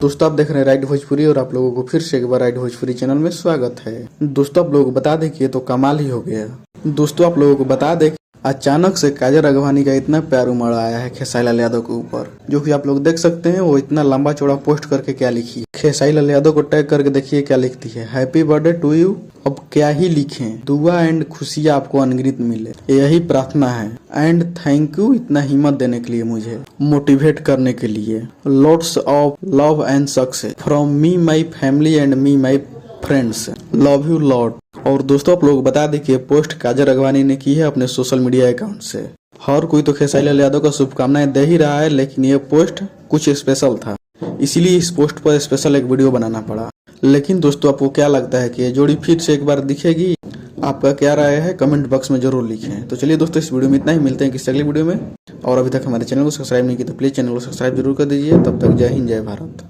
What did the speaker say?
दोस्तों आप देख रहे हैं राइट भोजपुरी और आप लोगों को फिर से एक बार राइट भोजपुरी चैनल में स्वागत है। दोस्तों आप लोगों को बता दें कि ये तो कमाल ही हो गया। दोस्तों आप लोगों को बता दें अचानक से काजल राघवानी का इतना प्यार उमड़ आया है खेसारी लाल यादव के ऊपर, जो कि आप लोग देख सकते हैं। वो इतना लंबा चौड़ा पोस्ट करके क्या लिखी, खेसारी लाल यादव को टैग करके देखिए क्या लिखती है, हैप्पी बर्थडे टू यू। अब क्या ही लिखें, दुआ एंड खुशियाँ आपको अनगिनत मिले, यही प्रार्थना है। एंड थैंक यू इतना हिम्मत देने के लिए, मुझे मोटिवेट करने के लिए। Lots of love and success from me my family and me my friends, love you lot. और दोस्तों आप लोग बता दें कि पोस्ट काजल राघवानी ने की है अपने सोशल मीडिया अकाउंट से। हर कोई तो खेसारी लाल यादव का शुभकामनाएं दे ही रहा है, लेकिन ये पोस्ट कुछ स्पेशल था, इसीलिए इस पोस्ट पर स्पेशल एक वीडियो बनाना पड़ा। लेकिन दोस्तों आपको क्या लगता है कि ये जोड़ी फिर से एक बार दिखेगी? आपका क्या राय है कमेंट बॉक्स में जरूर लिखें। तो चलिए दोस्तों इस वीडियो में इतना ही, मिलते हैं किसी अगली वीडियो में। और अभी तक हमारे चैनल को सब्सक्राइब नहीं किया तो प्लीज चैनल को सब्सक्राइब जरूर कर दीजिए। तब तक जय हिंद जय भारत।